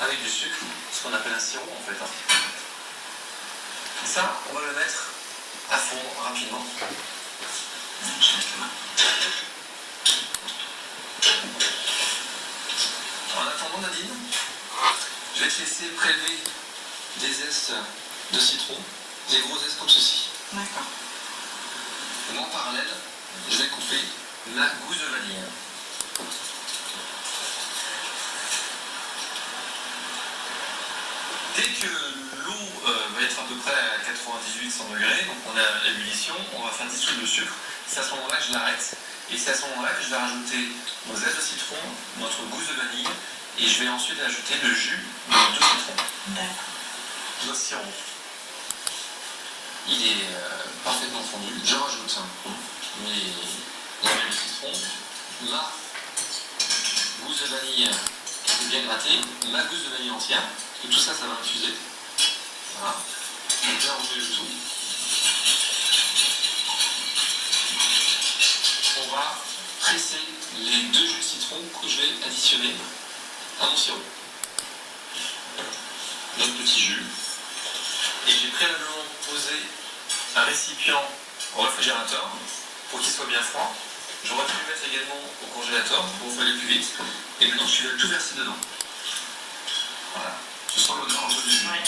avec du sucre, ce qu'on appelle un sirop en fait. Et ça, on va le mettre à fondre rapidement. En attendant, Nadine, je vais te laisser prélever des zestes de citron, des gros zestes comme ceci. D'accord. En parallèle, je vais couper la gousse de vanille. Dès que l'eau va être à peu près à 98-100 degrés, donc on a l'ébullition, on va faire dissoudre le sucre. C'est à ce moment-là que je l'arrête. Et c'est à ce moment-là que je vais rajouter nos zestes de citron, notre gousse de vanille, et je vais ensuite ajouter le jus de citron. D'accord. Notre sirop. Il est parfaitement fondu. Je rajoute mes granules de citron, ma gousse de vanille qui est bien grattée, ma gousse de vanille entière, parce que tout ça, ça va infuser. Voilà. Et bien remuer le tout. On va presser les 2 jus de citron que je vais additionner à mon sirop. Notre petit jus. Et j'ai préalablement posé un récipient au réfrigérateur pour qu'il soit bien froid. J'aurais pu le mettre également au congélateur pour aller plus vite. Et maintenant, je vais tout verser dedans. Voilà. Je sens l'odeur un peu du jus. Ouais.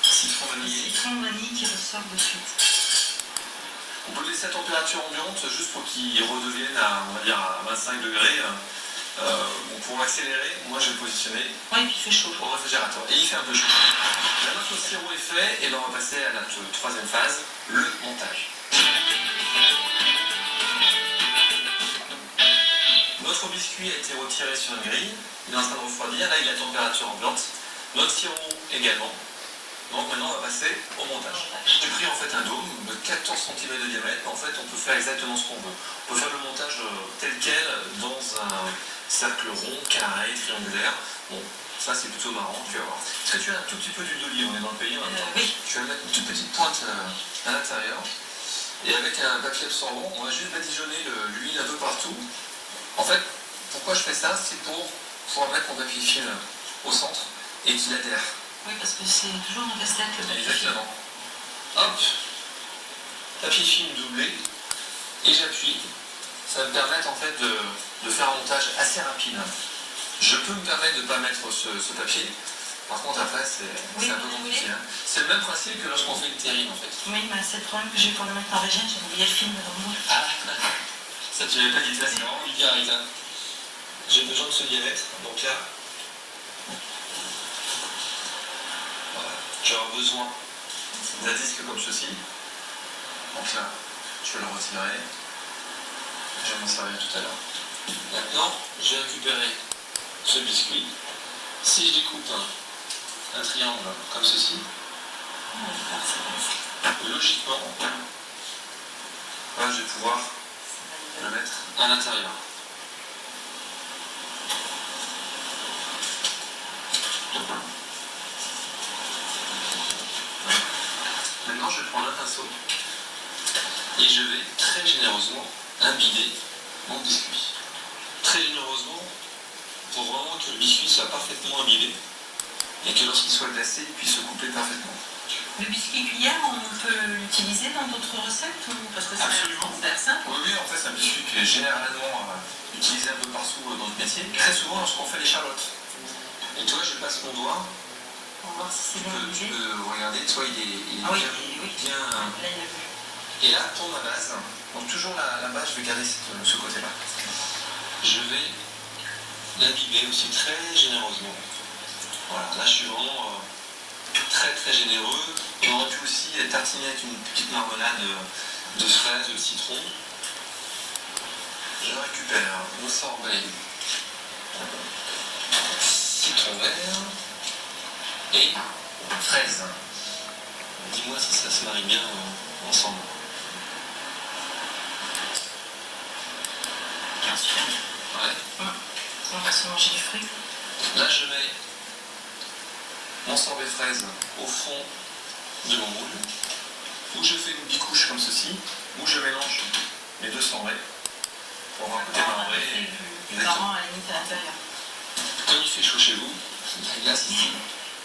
Citron vanillé. Citron vanille qui ressort de suite. On peut le laisser à température ambiante juste pour qu'il redevienne à, on va dire, à 25 degrés. Bon, pour accélérer, moi je vais le positionner Oui, puis il fait chaud. au réfrigérateur. Et il fait un peu chaud. Là, notre sirop est fait, et ben on va passer à notre troisième phase, le montage. Notre biscuit a été retiré sur une grille, il est en train de refroidir, là il est à température ambiante. Notre sirop également. Donc maintenant on va passer au montage. J'ai pris en fait un dôme de 14 cm de diamètre. En fait on peut faire exactement ce qu'on veut. On peut faire le montage tel quel dans un cercle rond, carré, triangulaire. Bon, ça c'est plutôt marrant, tu vas voir. Est-ce que tu as un tout petit peu d'huile d'olive? On est dans le pays maintenant. Oui. Tu vas mettre une toute petite pointe à l'intérieur. Et avec un papier absorbant, on va juste badigeonner l'huile un peu partout. En fait, pourquoi je fais ça? C'est pour pouvoir mettre mon papier film au centre et qu'il adhère. Oui, parce que c'est toujours un casse-tête le papier. Exactement. Hop, papier film doublé, et j'appuie. Ça va me permettre en fait de faire un montage assez rapide. Je peux me permettre de ne pas mettre ce papier. Par contre après c'est un peu compliqué. Hein. C'est le même principe que lorsqu'on fait une terrine en fait. Oui, mais c'est le problème que j'ai eu pour le mettre en régime, j'ai oublié le film dans le moule. Ah, ça tu l'avais pas dit, ça c'est vraiment bien Rita. J'ai besoin de ce diamètre, donc là, voilà. Tu as besoin d'un disque comme ceci. Donc là, je vais le retirer. Je vais m'en servir tout à l'heure. Maintenant, je vais récupérer ce biscuit. Si je découpe un triangle comme ceci, logiquement, là, je vais pouvoir le mettre à l'intérieur. Maintenant, je vais prendre un pinceau et je vais très généreusement imbiber mon biscuit. Très généreusement, pour vraiment que le biscuit soit parfaitement imbibé et que lorsqu'il soit glacé, il puisse se couper parfaitement. Le biscuit cuillère, on peut l'utiliser dans d'autres recettes ou... Parce que c'est Absolument. simple. Oui, en fait, c'est un biscuit qui est généralement utilisé un peu partout dans notre métier, très souvent lorsqu'on fait les charlottes. Et toi, je passe mon doigt. On va voir si c'est bien Tu imbibé. peux regarder, toi, il est Ah oui, bien, oui. bien. Là, il a vu. Et là, pour ma base, donc toujours la base, je vais garder ce côté-là. Je vais l'imbiber aussi très généreusement. Voilà, là je suis vraiment très très généreux. On aurait pu aussi tartiner avec une petite marmelade de fraises, de citron. Je récupère mon sorbet citron vert et fraise. Dis-moi si ça se marie bien ensemble. Bien sûr. Ouais. On va se manger du fruit. Là, je mets mon sorbet fraise au fond de mon moule, où je fais une bicouche comme ceci, où je mélange mes deux sorbets pour avoir un côté marbré. Plus marrant à la limite à l'intérieur. Comme il fait chaud chez vous, La glace ici,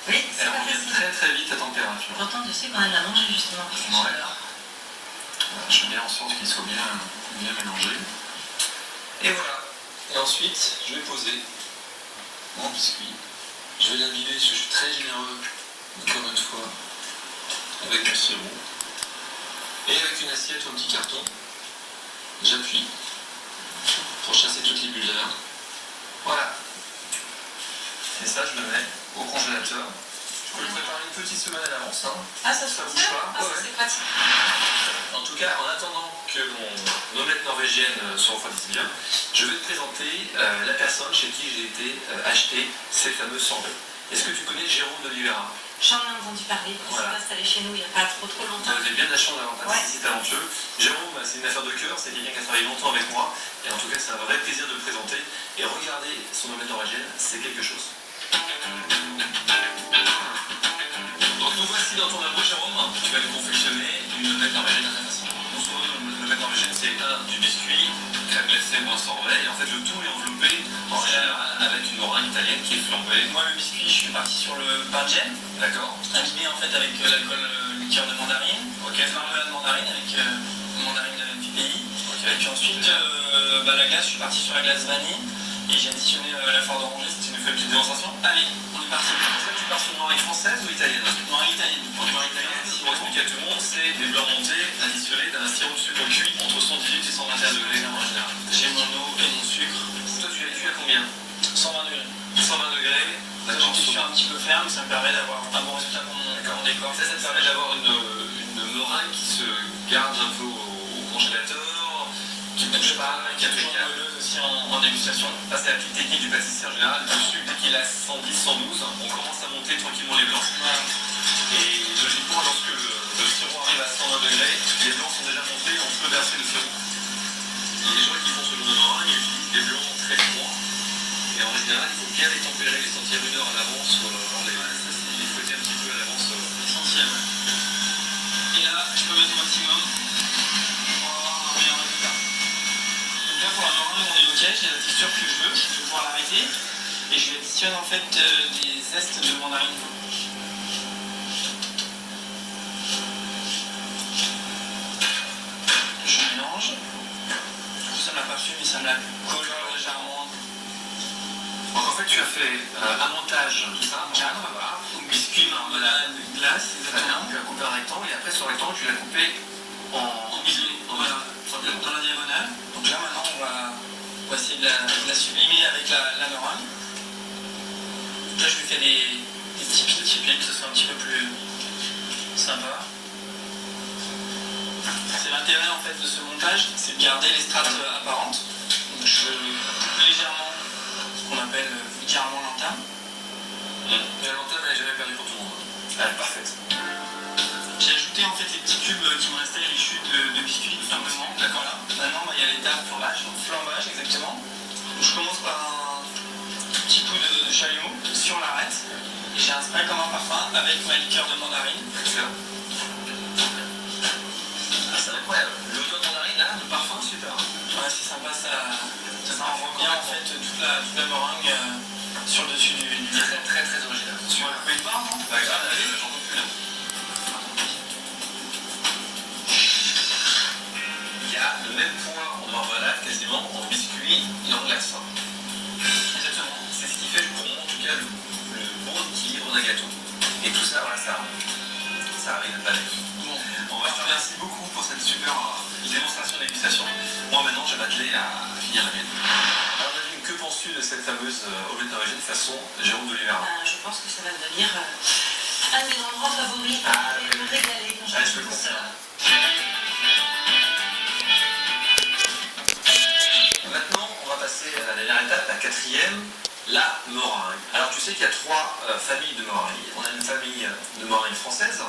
Oui, c'est elle pas revient facile. très très vite à température. Pourtant, je sais qu'on aime la manger justement. Ouais. Je fais bien en sorte qu'il soit bien mélangé. Et voilà. Et ensuite, je vais poser mon biscuit. Je vais l'imbiber parce que je suis très généreux, encore une fois, avec mon sirop. Et avec une assiette ou un petit carton, j'appuie pour chasser toutes les bulles d'air. Voilà. Et ça, je le mets au congélateur. Je peux le préparer une petite semaine à l'avance. Hein. Ah, ça se Ça fait bouge pas. Ah, ça Ouais. c'est pratique. En tout cas, en attendant que mon omelette norvégienne se refroidisse bien, je vais te présenter la personne chez qui j'ai été acheter ces fameux sorbets. Est-ce que tu connais Jérôme d'Oliveira? J'en ai entendu parler. Il Voilà. s'est installé chez nous il n'y a pas trop Vous longtemps. avez bien de la chance d'avoir un Ouais. si talentueux. Jérôme, c'est une affaire de cœur, c'est quelqu'un qui a travaillé longtemps avec moi. Et en tout cas, c'est un vrai plaisir de le présenter. Et regarder son omelette norvégienne, c'est quelque chose. Donc nous voici dans ton labo, Jérôme. Tu vas nous confectionner une omelette norvégienne à ta façon. L'omelette norvégienne, c'est du biscuit, crème glacée ou un sorbet. Et en fait, le tout est enveloppé en général avec une meringue italienne qui est flambée. Moi, le biscuit, je suis parti sur le pain de gemme, D'accord. imbibé en fait avec l'alcool liqueur de mandarine, marmelade de mandarine avec mandarine du pays. Et puis ensuite, la glace, je suis parti sur la glace vanille et j'ai additionné la fleur d'oranger. Tu nous fais une petite démonstration? Allez, on est parti. Est-ce que tu pars sur une meringue française ou italienne? Meringue italienne. Pour une meringue italienne, si on explique à tout le monde, c'est des blancs montés additionnés d'un sirop de sucre cuit entre 118 et 121 degrés en général. J'ai mon eau et mon sucre. Toi, tu l'as cuit à combien? 120 degrés. 120 degrés. Là, j'ai fait un petit peu ferme, ça me permet d'avoir un bon résultat pour mon décor. Ça te permet d'avoir une meringue qui se garde un peu au congélateur, qui ne bouge pas, Qui est toujours moelleuse aussi en dégustation. Ça, c'est la petite technique du pâtissier en général. Le sucre, dès qu'il a 110, 112, on commence à monter tranquillement les blancs. Et logiquement, lorsque le sirop arrive à 120 degrés, les blancs sont déjà montés, on peut verser le sirop. Il y a des gens qui font ce genre de meringue, ils utilisent des blancs très froids. Et en général, il faut bien les tempérer, les sentir une heure à l'avance, les fouetter un petit peu à l'avance. Essentiel. Et là, je peux mettre au maximum pour avoir un meilleur résultat. Donc là, pour la meringue, on est ok, j'ai la texture que je veux pouvoir l'arrêter. Et je lui additionne en fait des zestes de mandarine. Je mélange. Du coup, ça me la parfume et ça me la colore légèrement. Donc en fait, tu as fait un montage, tout ça, Cadre, voilà, biscuit, marmelade, glace, exactement. tu as coupé un rectangle et après ce rectangle, tu l'as coupé en biseau, voilà, dans la diagonale. Donc là maintenant on va essayer de la sublimer avec la meringue. Là je lui fais des petits pics, que ce soit un petit peu plus sympa. C'est l'intérêt en fait de ce montage, c'est de garder les strates apparentes. Donc je coupe légèrement ce qu'on appelle vulgairement l'entame. Mais la lanterne, elle n'est jamais perdue pour tout le monde. Elle est parfaite. J'ai ajouté en fait les petits cubes qui me restaient, les chutes de biscuits, tout simplement. D'accord. Voilà. Maintenant, il y a l'étape flambage, exactement. Donc, je commence par un tout petit coup de chalumeau sur l'arête. Et j'ai un spray comme un parfum avec ma liqueur de mandarine. Excellent. Ah, c'est incroyable. L'odeur de mandarine, là, le parfum, super. Ouais, c'est sympa, ça envoie bien en fait toute la meringue sur le dessus du Très, très, très original. Tu vas couper une barre, non? Bah, regarde, allez, j'en peux plus là. Il y a le même point en marmelade, quasiment, en biscuit et en glace. Exactement. C'est ce qui fait pour moi, en tout cas, le bon équilibre d'un gâteau. Et tout ça, voilà, ça arrive à palais. Bon, On va te remercier beaucoup pour cette super démonstration dégustation. Moi, maintenant, je vais m'atteler à finir la mienne. Alors, Nadine, que penses-tu de cette fameuse omelette norvégienne façon Jérôme d'Oliveira? Je pense que ça va devenir un de mes endroits favoris. Ah, Je vais me régaler quand Ah, je je peux fais le ça. Maintenant, on va passer à la dernière étape, la quatrième, la meringue. Alors, tu sais qu'il y a trois familles de meringues. On a une famille de meringues françaises,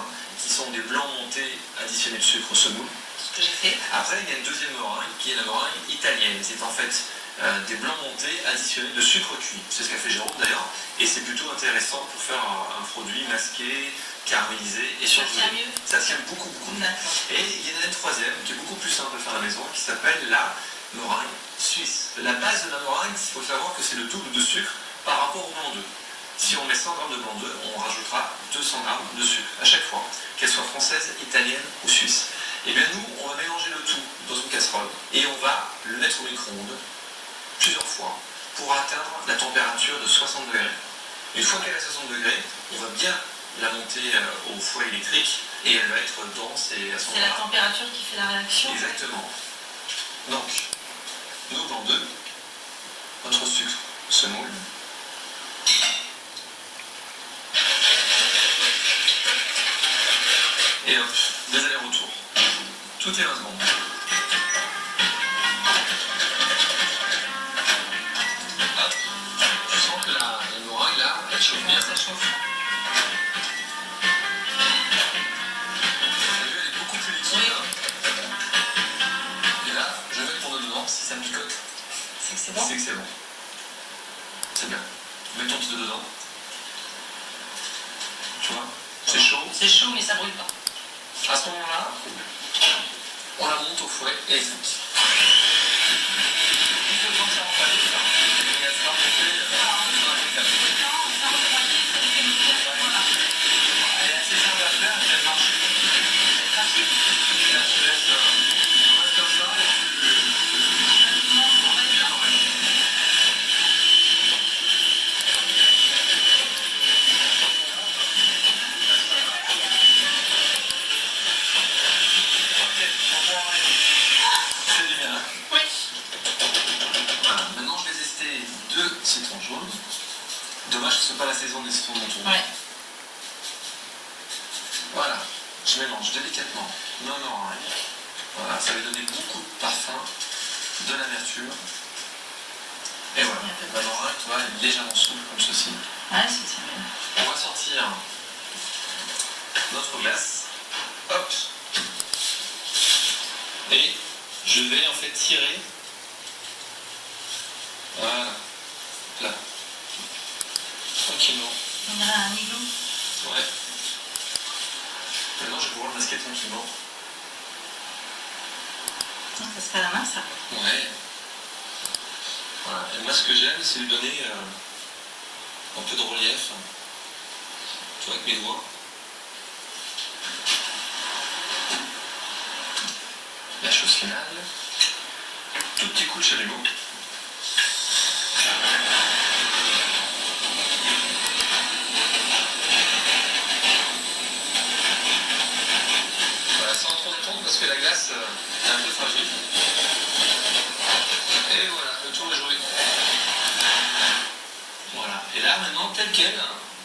qui sont des blancs montés additionnés de sucre semoule. Ce que j'ai fait. Après, il y a une deuxième meringue, qui est la meringue italienne. C'est en fait des blancs montés additionnés de sucre cuit. C'est ce qu'a fait Jérôme d'ailleurs. Et c'est plutôt intéressant pour faire un produit masqué, caramélisé et Ça surgelé. tient mieux. Ça tient beaucoup, beaucoup. D'accord. Et il y en a une troisième qui est beaucoup plus simple à faire à la maison, qui s'appelle la meringue suisse. La base de la meringue, il faut savoir que c'est le double de sucre par rapport au blanc d'œuf. Si on met 100 g de blanc d'œuf, on rajoutera 200 g de sucre à chaque fois, qu'elle soit française, italienne ou suisse. Et bien nous, on va mélanger le tout dans une casserole et on va le mettre au micro-ondes plusieurs fois pour atteindre la température de 60 degrés. Une fois qu'elle est à 60 degrés, on va bien la monter au four électrique et elle va être dense et à ce moment-là... C'est la température qui fait la réaction? Exactement. Donc, nos blancs d'œufs, notre sucre se moule. Et hop, des allers-retours. Toutes les 20 secondes. Hop. Tu sens que la meringue là, elle chauffe bien. Ça chauffe. T'as vu, elle est beaucoup plus liquide. Oui. Et là, je vais mettre mon œuf dedans. Si ça me picote, C'est que c'est bon. c'est que c'est bon. C'est bien. Mets ton petit œuf dedans. Tu vois, c'est chaud. C'est chaud, mais ça brûle pas. À ce moment-là, on la monte au fouet électrique. Il faut que ça refroidisse ça. Il y a ça, on fait elle est assez simple à faire, elle marche. Là, je te laisse on reste comme ça et c'est du bien. Oui. Voilà, maintenant je vais tester 2 citrons jaunes. Dommage que ce soit pas la saison des citrons montons. Ouais. Voilà, je mélange délicatement. Non, rien. Voilà, ça va donner beaucoup de parfum, de l'amertume. Et voilà, la meringue, tu vois, elle est légèrement souple comme ceci. Ouais, c'est bien. On va sortir notre glace. Hop. Et je vais en fait tirer. Voilà. Là. Tranquillement. On dirait un igloo. Ouais. Maintenant, je vais pouvoir le masquer tranquillement. Non, ça se fait à la main, ça. Ouais. Voilà. Et moi, ce que j'aime, c'est lui donner un peu de relief. Tu vois, avec mes doigts. La chose finale. Tout petit coup de chalumeau. Voilà, sans trop de temps parce que la glace est un peu fragile. Et voilà, le tour est joué. Voilà. Et là, maintenant, telle quelle,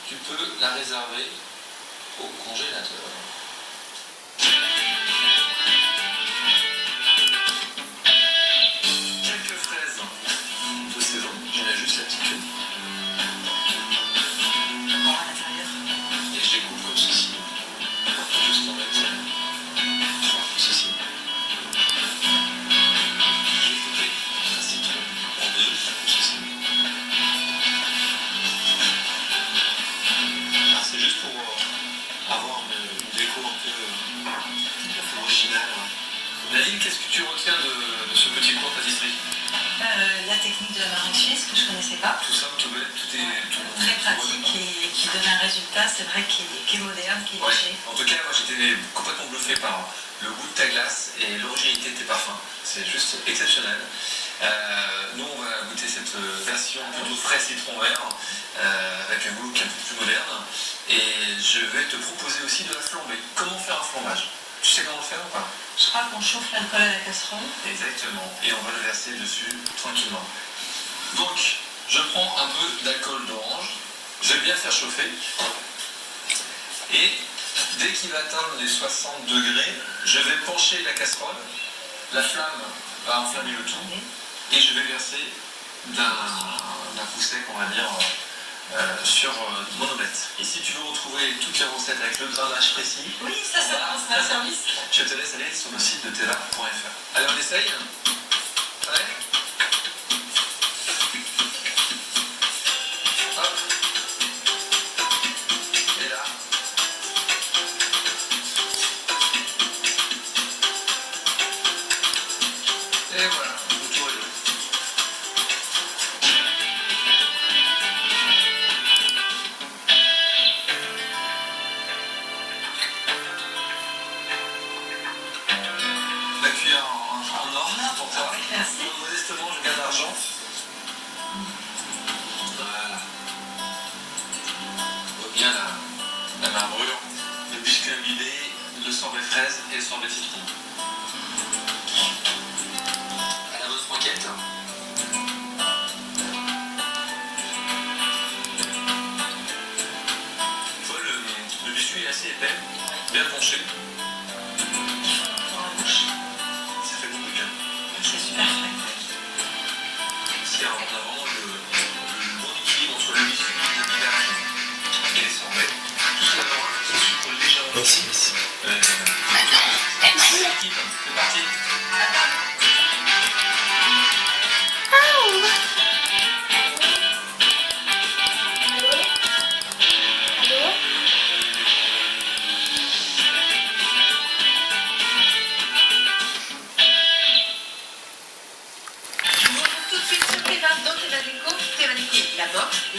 tu peux la réserver au congélateur. Quelques fraises de saison, j'en ai juste la petite queue. Bon, à l'intérieur. Et je les coupe comme ceci. Juste en mettre 3 comme ceci. J'ai coupé un citron en 2 comme ceci. Alors c'est juste pour avoir une déco un peu originale. Nadine, qu'est-ce que tu retiens de ce petit cours de pâtisserie? La technique de la meringue suisse que je ne connaissais pas. Tout simple, tout bête, tout est Très pratique et qui donne un résultat, c'est vrai, qui est moderne, qui est Ouais. léger. En tout cas, moi j'étais complètement bluffé par le goût de ta glace et l'originalité de tes parfums. C'est juste exceptionnel. Nous, on va goûter cette version plutôt frais citron vert avec un goût un peu plus moderne. Et je vais te proposer aussi de la flamber. Comment faire un flambage? Tu sais comment le faire ou pas? Je crois qu'on chauffe l'alcool à la casserole. Exactement. Et on va le verser dessus tranquillement. Donc, je prends un peu d'alcool d'orange. Je vais bien le faire chauffer. Et dès qu'il va atteindre les 60 degrés, je vais pencher la casserole. La flamme va enflammer le tout. Et je vais verser d'un coup sec, on va dire, sur mon omelette. Et si tu veux retrouver toutes les recettes avec le grammage précis, Oui, ça commence un service. je te laisse aller sur le site de teva.fr. Allez, on essaye? Ouais. Hop. Et là. Et voilà, le tour est joué. marbrure, le biscuit imbibé, le sorbet fraise et le sorbet citron. À la bonne franquette. Le biscuit est assez épais, bien penché. Dans la bouche. Ça fait beaucoup de bien. C'est super frais. C'est en avant le bon équilibre entre le biscuit, le village et les sorbets. Tout ça se sucre légèrement. Merci. C'est parti. Tout de suite sur Théma, dans Théma Déco, la box, les